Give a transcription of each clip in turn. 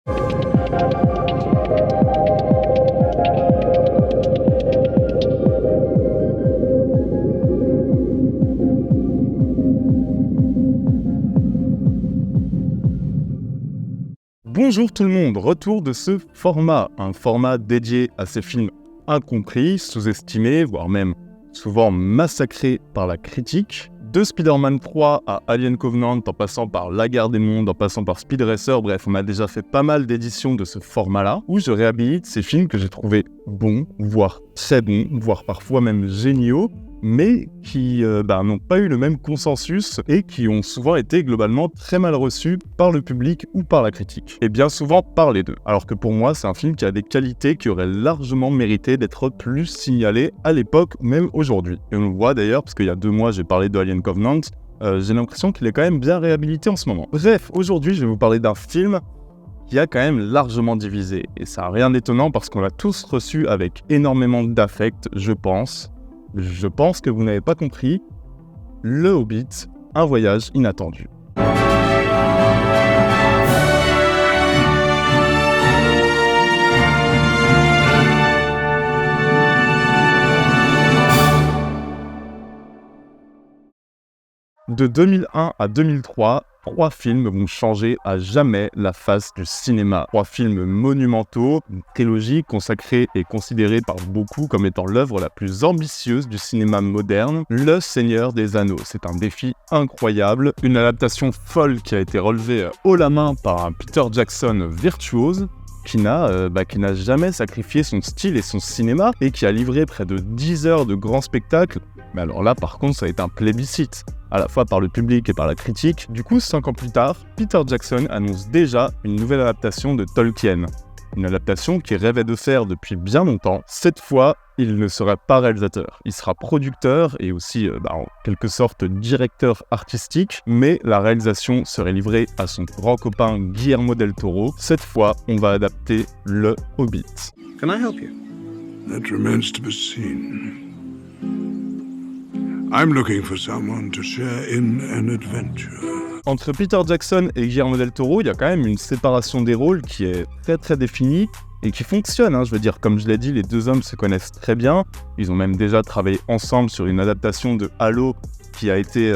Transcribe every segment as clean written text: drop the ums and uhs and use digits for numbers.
Bonjour tout le monde, retour de ce format, un format dédié à ces films incompris, sous-estimés, voire même souvent massacrés par la critique. De Spider-Man 3 à Alien Covenant, en passant par La Guerre des Mondes, en passant par Speed Racer, bref, on a déjà fait pas mal d'éditions de ce format-là, où je réhabilite ces films que j'ai trouvés bons, voire très bons, voire parfois même géniaux, mais qui n'ont pas eu le même consensus et qui ont souvent été globalement très mal reçus par le public ou par la critique. Et bien souvent par les deux. Alors que pour moi, c'est un film qui a des qualités qui auraient largement mérité d'être plus signalées à l'époque, même aujourd'hui. Et on le voit d'ailleurs, parce qu'il y a 2 mois, j'ai parlé de Alien Covenant, j'ai l'impression qu'il est quand même bien réhabilité en ce moment. Bref, aujourd'hui, je vais vous parler d'un film qui a quand même largement divisé. Et ça n'a rien d'étonnant parce qu'on l'a tous reçu avec énormément d'affect, je pense. Je pense que vous n'avez pas compris, Le Hobbit, un voyage inattendu. De 2001 à 2003, 3 films vont changer à jamais la face du cinéma. 3 films monumentaux, une trilogie consacrée et considérée par beaucoup comme étant l'œuvre la plus ambitieuse du cinéma moderne, Le Seigneur des Anneaux. C'est un défi incroyable, une adaptation folle qui a été relevée haut la main par un Peter Jackson virtuose, qui n'a jamais sacrifié son style et son cinéma, et qui a livré près de 10 heures de grands spectacles. Mais alors là, par contre, ça a été un plébiscite, à la fois par le public et par la critique. Du coup, 5 ans plus tard, Peter Jackson annonce déjà une nouvelle adaptation de Tolkien. Une adaptation qu'il rêvait de faire depuis bien longtemps. Cette fois, il ne sera pas réalisateur. Il sera producteur et aussi, en quelque sorte, directeur artistique. Mais la réalisation serait livrée à son grand copain Guillermo del Toro. Cette fois, on va adapter Le Hobbit. Can I help you? That remains to be seen. I'm looking for someone to share in an adventure. Entre Peter Jackson et Guillermo del Toro, il y a quand même une séparation des rôles qui est très très définie et qui fonctionne. Je veux dire, comme je l'ai dit, les 2 hommes se connaissent très bien. Ils ont même déjà travaillé ensemble sur une adaptation de Halo qui a été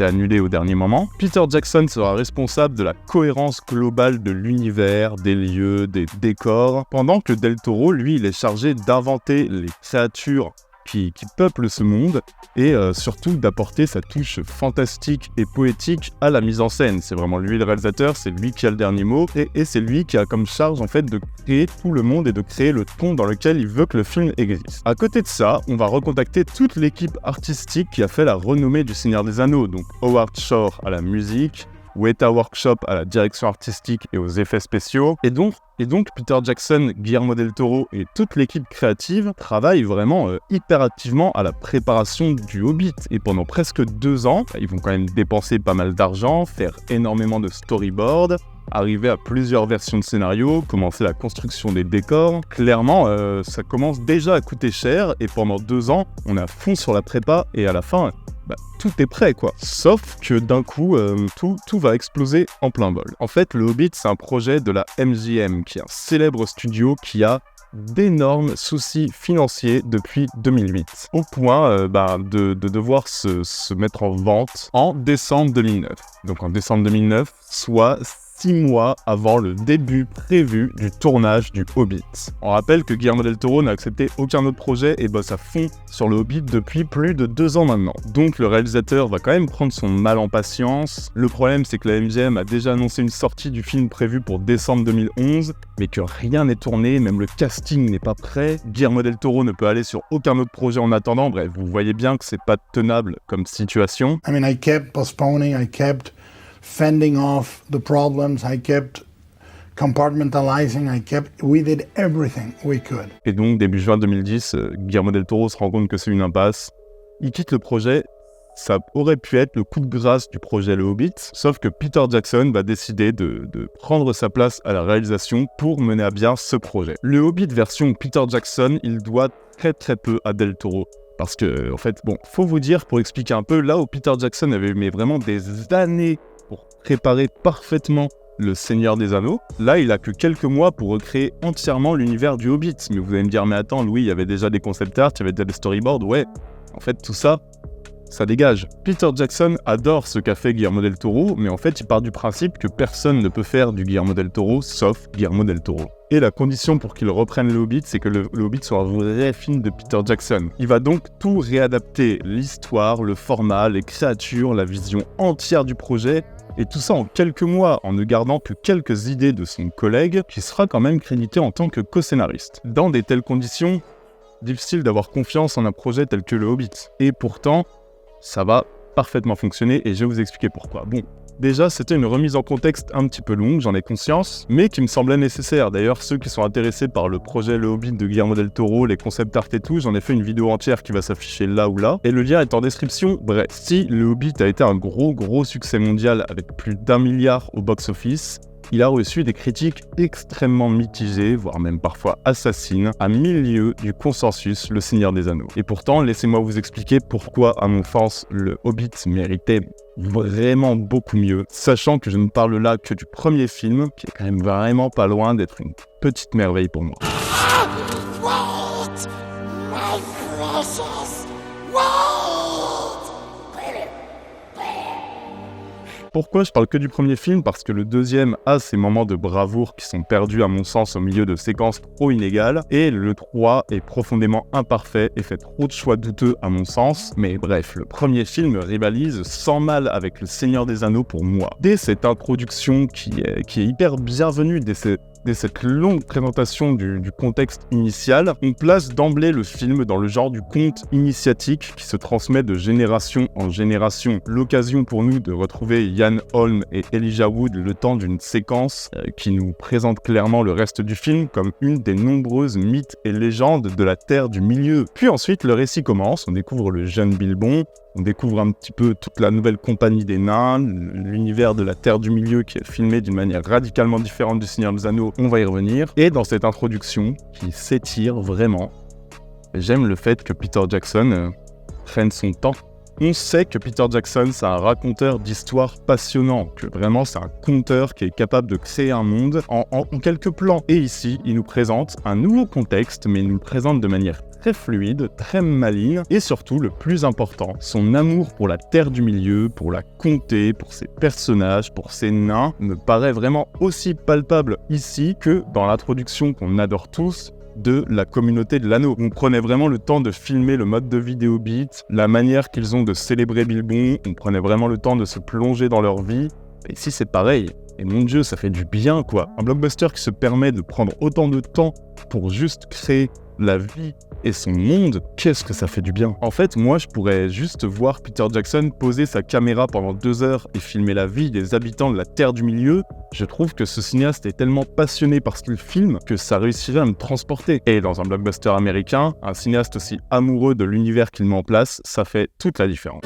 annulée au dernier moment. Peter Jackson sera responsable de la cohérence globale de l'univers, des lieux, des décors, pendant que del Toro, lui, il est chargé d'inventer les créatures qui peuplent ce monde et surtout d'apporter sa touche fantastique et poétique à la mise en scène. C'est vraiment lui le réalisateur, c'est lui qui a le dernier mot et c'est lui qui a comme charge en fait de créer tout le monde et de créer le ton dans lequel il veut que le film existe. À côté de ça, on va recontacter toute l'équipe artistique qui a fait la renommée du Seigneur des Anneaux, donc Howard Shore à la musique, Weta Workshop à la direction artistique et aux effets spéciaux. Et donc Peter Jackson, Guillermo del Toro et toute l'équipe créative travaillent vraiment hyper activement à la préparation du Hobbit. Et pendant presque 2 ans, ils vont quand même dépenser pas mal d'argent, faire énormément de storyboards, arriver à plusieurs versions de scénario, commencer la construction des décors. Clairement, ça commence déjà à coûter cher et pendant 2 ans, on est à fond sur la prépa et à la fin, tout est prêt quoi. Sauf que d'un coup, tout va exploser en plein vol. En fait, le Hobbit, c'est un projet de la MGM, qui est un célèbre studio qui a d'énormes soucis financiers depuis 2008, au point de devoir se mettre en vente en décembre 2009. Donc en décembre 2009, soit 6 mois avant le début prévu du tournage du Hobbit. On rappelle que Guillermo del Toro n'a accepté aucun autre projet et bosse à fond sur le Hobbit depuis plus de 2 ans maintenant. Donc le réalisateur va quand même prendre son mal en patience. Le problème, c'est que la MGM a déjà annoncé une sortie du film prévue pour décembre 2011, mais que rien n'est tourné, même le casting n'est pas prêt. Guillermo del Toro ne peut aller sur aucun autre projet en attendant. Bref, vous voyez bien que c'est pas tenable comme situation. I kept postponing, I kept fending off the problems, I kept compartmentalizing, we did everything we could. Et donc, début juin 2010, Guillermo del Toro se rend compte que c'est une impasse. Il quitte le projet. Ça aurait pu être le coup de grâce du projet Le Hobbit, sauf que Peter Jackson va décider de prendre sa place à la réalisation pour mener à bien ce projet. Le Hobbit version Peter Jackson, il doit très très peu à del Toro. Parce que, en fait, faut vous dire, pour expliquer un peu, là où Peter Jackson avait mis vraiment des années pour préparer parfaitement Le Seigneur des Anneaux. Là, il a que quelques mois pour recréer entièrement l'univers du Hobbit. Mais vous allez me dire, mais attends, Louis, il y avait déjà des concept art, il y avait déjà des storyboards. Ouais, en fait, tout ça, ça dégage. Peter Jackson adore ce qu'a fait Guillermo del Toro, mais en fait, il part du principe que personne ne peut faire du Guillermo del Toro, sauf Guillermo del Toro. Et la condition pour qu'il reprenne le Hobbit, c'est que le Hobbit soit un vrai film de Peter Jackson. Il va donc tout réadapter, l'histoire, le format, les créatures, la vision entière du projet, et tout ça en quelques mois, en ne gardant que quelques idées de son collègue, qui sera quand même crédité en tant que co-scénariste. Dans de telles conditions, difficile d'avoir confiance en un projet tel que le Hobbit. Et pourtant, ça va parfaitement fonctionner, et je vais vous expliquer pourquoi. Bon, déjà, c'était une remise en contexte un petit peu longue, j'en ai conscience, mais qui me semblait nécessaire. D'ailleurs, ceux qui sont intéressés par le projet Le Hobbit de Guillermo del Toro, les concept art et tout, j'en ai fait une vidéo entière qui va s'afficher là ou là, et le lien est en description. Bref, si Le Hobbit a été un gros succès mondial avec plus d'1 milliard au box-office, il a reçu des critiques extrêmement mitigées, voire même parfois assassines, à milieu du consensus Le Seigneur des Anneaux. Et pourtant, laissez-moi vous expliquer pourquoi, à mon sens, le Hobbit méritait vraiment beaucoup mieux, sachant que je ne parle là que du premier film, qui est quand même vraiment pas loin d'être une petite merveille pour moi. Wait! My precious! Wait! Pourquoi je parle que du premier film? Parce que le deuxième a ces moments de bravoure qui sont perdus à mon sens au milieu de séquences trop inégales, et le 3 est profondément imparfait et fait trop de choix douteux à mon sens. Mais bref, le premier film rivalise sans mal avec Le Seigneur des Anneaux pour moi. Dès cette introduction qui est hyper bienvenue, dès cette longue présentation du contexte initial, on place d'emblée le film dans le genre du conte initiatique qui se transmet de génération en génération. L'occasion pour nous de retrouver Ian Holm et Elijah Wood le temps d'une séquence qui nous présente clairement le reste du film comme une des nombreuses mythes et légendes de la Terre du Milieu. Puis ensuite, le récit commence, on découvre le jeune Bilbon, on découvre un petit peu toute la nouvelle compagnie des nains, l'univers de la Terre du Milieu qui est filmé d'une manière radicalement différente du Seigneur des Anneaux, on va y revenir. Et dans cette introduction, qui s'étire vraiment, j'aime le fait que Peter Jackson prenne son temps. On sait que Peter Jackson, c'est un raconteur d'histoires passionnant, que vraiment c'est un conteur qui est capable de créer un monde en quelques plans. Et ici, il nous présente un nouveau contexte, mais il nous le présente de manière très fluide, très maligne, et surtout, le plus important, son amour pour la Terre du Milieu, pour la comté, pour ses personnages, pour ses nains, me paraît vraiment aussi palpable ici que dans l'introduction qu'on adore tous, de la communauté de l'anneau. On prenait vraiment le temps de filmer le mode de vie des Hobbits, la manière qu'ils ont de célébrer Bilbon, on prenait vraiment le temps de se plonger dans leur vie, et ici c'est pareil. Et mon Dieu, ça fait du bien quoi. Un blockbuster qui se permet de prendre autant de temps pour juste créer la vie et son monde, qu'est-ce que ça fait du bien. En fait, moi, je pourrais juste voir Peter Jackson poser sa caméra pendant 2 heures et filmer la vie des habitants de la Terre du Milieu. Je trouve que ce cinéaste est tellement passionné par ce qu'il filme que ça réussirait à me transporter. Et dans un blockbuster américain, un cinéaste aussi amoureux de l'univers qu'il met en place, ça fait toute la différence.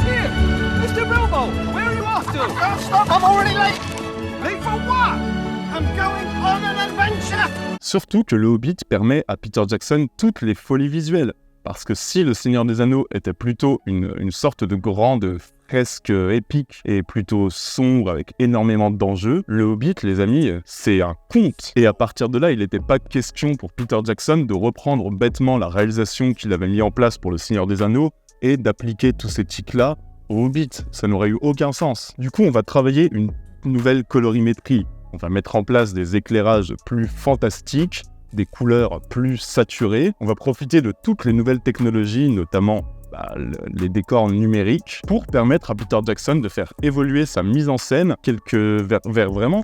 Here, Mr. Bilbo, where are you off to? Don't stop, I'm already late. Late for what? I'm going on an adventure. Surtout que le Hobbit permet à Peter Jackson toutes les folies visuelles. Parce que si Le Seigneur des Anneaux était plutôt une sorte de grande fresque épique et plutôt sombre avec énormément d'enjeux, le Hobbit, les amis, c'est un conte. Et à partir de là, il n'était pas question pour Peter Jackson de reprendre bêtement la réalisation qu'il avait mis en place pour Le Seigneur des Anneaux et d'appliquer tous ces tics-là au Hobbit. Ça n'aurait eu aucun sens. Du coup, on va travailler une nouvelle colorimétrie. On va mettre en place des éclairages plus fantastiques, des couleurs plus saturées. On va profiter de toutes les nouvelles technologies, notamment les décors numériques, pour permettre à Peter Jackson de faire évoluer sa mise en scène vers vraiment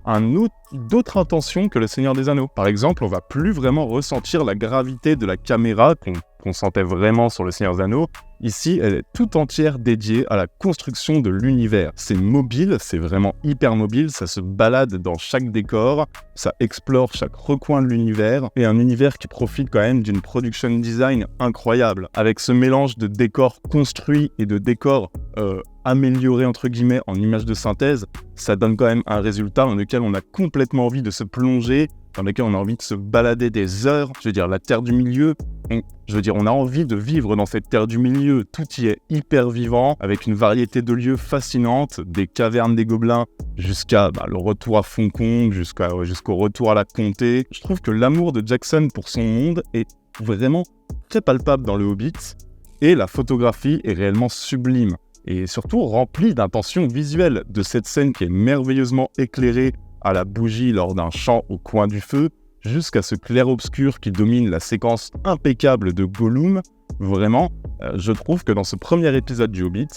d'autres intentions que Le Seigneur des Anneaux. Par exemple, on va plus vraiment ressentir la gravité de la caméra qu'on sentait vraiment sur Le Seigneur des Anneaux. Ici, elle est tout entière dédiée à la construction de l'univers. C'est mobile, c'est vraiment hyper mobile, ça se balade dans chaque décor, ça explore chaque recoin de l'univers, et un univers qui profite quand même d'une production design incroyable. Avec ce mélange de décors construits et de décors améliorés entre guillemets en images de synthèse, ça donne quand même un résultat dans lequel on a complètement envie de se plonger dans lesquels on a envie de se balader des heures. Je veux dire, la Terre du Milieu, on a envie de vivre dans cette Terre du Milieu. Tout y est hyper vivant, avec une variété de lieux fascinantes, des cavernes des gobelins jusqu'à le retour à Hong Kong, jusqu'au retour à la comté. Je trouve que l'amour de Jackson pour son monde est vraiment très palpable dans le Hobbit, et la photographie est réellement sublime, et surtout remplie d'intentions visuelles, de cette scène qui est merveilleusement éclairée à la bougie lors d'un chant au coin du feu, jusqu'à ce clair-obscur qui domine la séquence impeccable de Gollum. Vraiment, je trouve que dans ce premier épisode du Hobbit,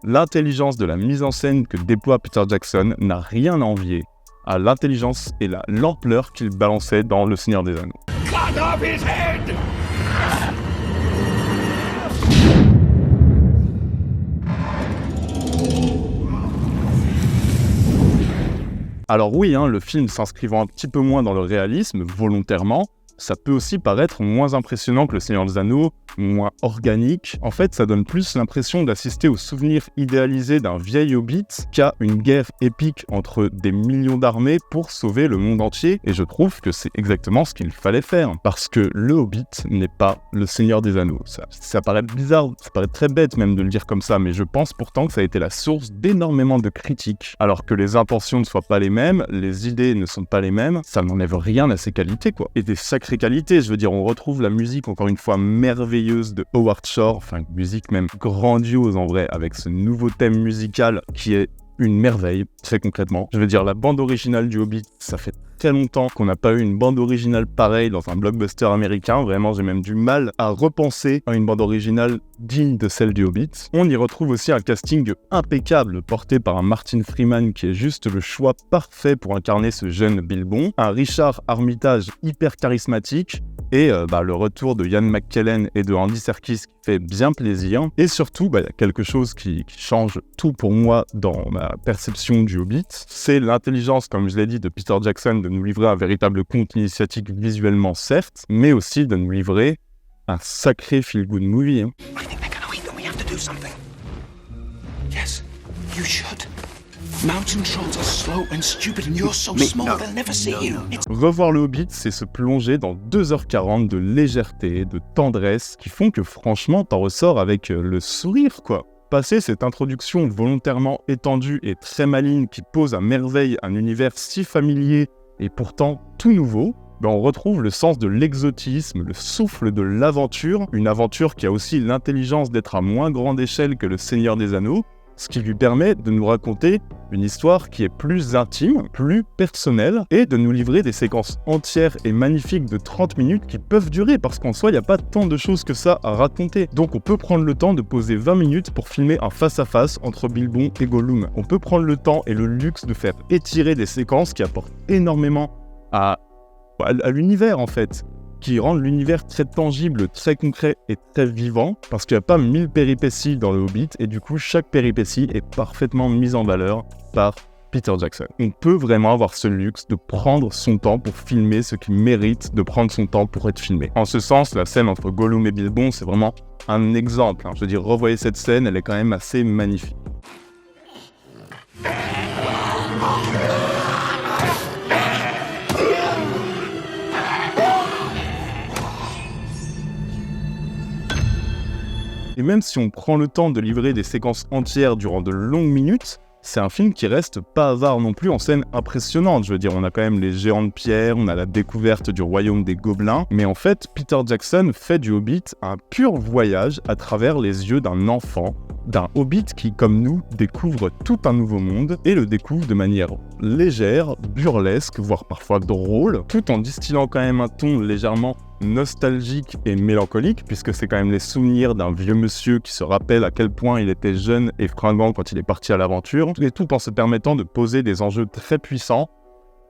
l'intelligence de la mise en scène que déploie Peter Jackson n'a rien à envier à l'intelligence et l'ampleur qu'il balançait dans Le Seigneur des Anneaux. Cut off his head! Alors oui, le film s'inscrivant un petit peu moins dans le réalisme, volontairement, ça peut aussi paraître moins impressionnant que Le Seigneur des Anneaux, moins organique. En fait, ça donne plus l'impression d'assister au souvenir idéalisé d'un vieil hobbit qu'à une guerre épique entre des millions d'armées pour sauver le monde entier. Et je trouve que c'est exactement ce qu'il fallait faire, parce que le Hobbit n'est pas Le Seigneur des Anneaux. Ça paraît bizarre, ça paraît très bête même de le dire comme ça, mais je pense pourtant que ça a été la source d'énormément de critiques. Alors que les intentions ne soient pas les mêmes, les idées ne sont pas les mêmes, ça n'enlève rien à ses qualités, quoi. Et des sacrées qualités, je veux dire, on retrouve la musique encore une fois merveilleuse de Howard Shore, enfin musique même grandiose en vrai, avec ce nouveau thème musical qui est une merveille, très concrètement. Je veux dire, la bande originale du Hobbit, ça fait très longtemps qu'on n'a pas eu une bande originale pareille dans un blockbuster américain. Vraiment, j'ai même du mal à repenser à une bande originale digne de celle du Hobbit. On y retrouve aussi un casting impeccable porté par un Martin Freeman qui est juste le choix parfait pour incarner ce jeune Bilbon, un Richard Armitage hyper charismatique, et le retour de Ian McKellen et de Andy Serkis qui fait bien plaisir. Et surtout, il y a quelque chose qui change tout pour moi dans ma perception du Hobbit. C'est l'intelligence, comme je l'ai dit, de Peter Jackson de nous livrer un véritable conte initiatique visuellement, certes, mais aussi de nous livrer un sacré feel-good movie. I think they're gonna eat them. We have to do something. Yes, you should. Mountain trolls are slow and stupid and you're so small they'll never see you. Revoir le Hobbit, c'est se plonger dans 2h40 de légèreté, de tendresse, qui font que franchement, t'en ressors avec le sourire, quoi. Passer cette introduction volontairement étendue et très maligne qui pose à merveille un univers si familier et pourtant tout nouveau, on retrouve le sens de l'exotisme, le souffle de l'aventure, une aventure qui a aussi l'intelligence d'être à moins grande échelle que Le Seigneur des Anneaux, ce qui lui permet de nous raconter une histoire qui est plus intime, plus personnelle, et de nous livrer des séquences entières et magnifiques de 30 minutes qui peuvent durer, parce qu'en soi, il n'y a pas tant de choses que ça à raconter. Donc on peut prendre le temps de poser 20 minutes pour filmer un face-à-face entre Bilbon et Gollum. On peut prendre le temps et le luxe de faire étirer des séquences qui apportent énormément à l'univers, en fait, qui rendent l'univers très tangible, très concret et très vivant, parce qu'il n'y a pas 1000 péripéties dans le Hobbit, et du coup, chaque péripétie est parfaitement mise en valeur par Peter Jackson. On peut vraiment avoir ce luxe de prendre son temps pour filmer ce qui mérite de prendre son temps pour être filmé. En ce sens, la scène entre Gollum et Bilbon, c'est vraiment un exemple. Je veux dire, revoyez cette scène, elle est quand même assez magnifique. Et même si on prend le temps de livrer des séquences entières durant de longues minutes, c'est un film qui reste pas avare non plus en scènes impressionnantes. Je veux dire, on a quand même les géants de pierre, on a la découverte du royaume des gobelins, mais en fait, Peter Jackson fait du Hobbit un pur voyage à travers les yeux d'un enfant, d'un Hobbit qui, comme nous, découvre tout un nouveau monde et le découvre de manière légère, burlesque, voire parfois drôle, tout en distillant quand même un ton légèrement nostalgique et mélancolique, puisque c'est quand même les souvenirs d'un vieux monsieur qui se rappelle à quel point il était jeune et fringant quand il est parti à l'aventure, et tout en se permettant de poser des enjeux très puissants,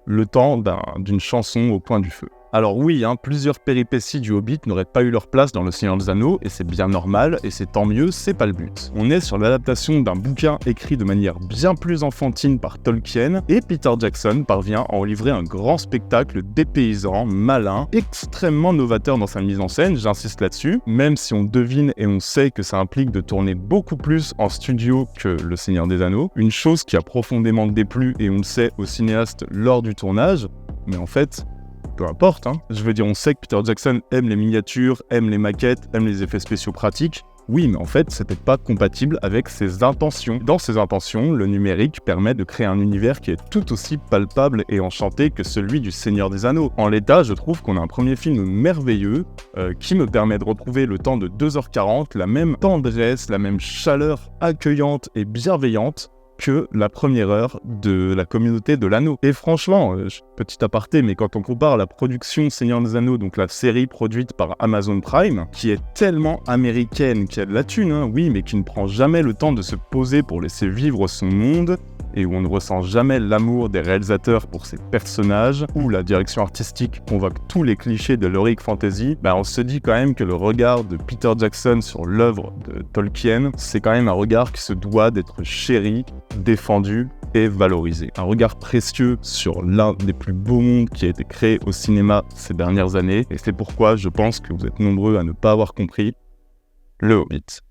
le temps d'une chanson au coin du feu. Alors oui, plusieurs péripéties du Hobbit n'auraient pas eu leur place dans Le Seigneur des Anneaux, et c'est bien normal, et c'est tant mieux, c'est pas le but. On est sur l'adaptation d'un bouquin écrit de manière bien plus enfantine par Tolkien, et Peter Jackson parvient à en livrer un grand spectacle dépaysant, malin, extrêmement novateur dans sa mise en scène, j'insiste là-dessus, même si on devine et on sait que ça implique de tourner beaucoup plus en studio que Le Seigneur des Anneaux, une chose qui a profondément déplu, et on le sait, au cinéaste lors du tournage, mais en fait, peu importe, hein. Je veux dire, on sait que Peter Jackson aime les miniatures, aime les maquettes, aime les effets spéciaux pratiques. Oui, mais en fait, c'était pas compatible avec ses intentions. Dans ses intentions, le numérique permet de créer un univers qui est tout aussi palpable et enchanté que celui du Seigneur des Anneaux. En l'état, je trouve qu'on a un premier film merveilleux qui me permet de retrouver le temps de 2h40, la même tendresse, la même chaleur accueillante et bienveillante que la première heure de la communauté de l'anneau. Et franchement, petit aparté, mais quand on compare la production Seigneur des Anneaux, donc la série produite par Amazon Prime, qui est tellement américaine, qui a de la thune, hein, oui, mais qui ne prend jamais le temps de se poser pour laisser vivre son monde, et où on ne ressent jamais l'amour des réalisateurs pour ses personnages, où la direction artistique convoque tous les clichés de l'heroic fantasy, on se dit quand même que le regard de Peter Jackson sur l'œuvre de Tolkien, c'est quand même un regard qui se doit d'être chéri, défendu et valorisé. Un regard précieux sur l'un des plus beaux mondes qui a été créé au cinéma ces dernières années, et c'est pourquoi je pense que vous êtes nombreux à ne pas avoir compris Le Hobbit.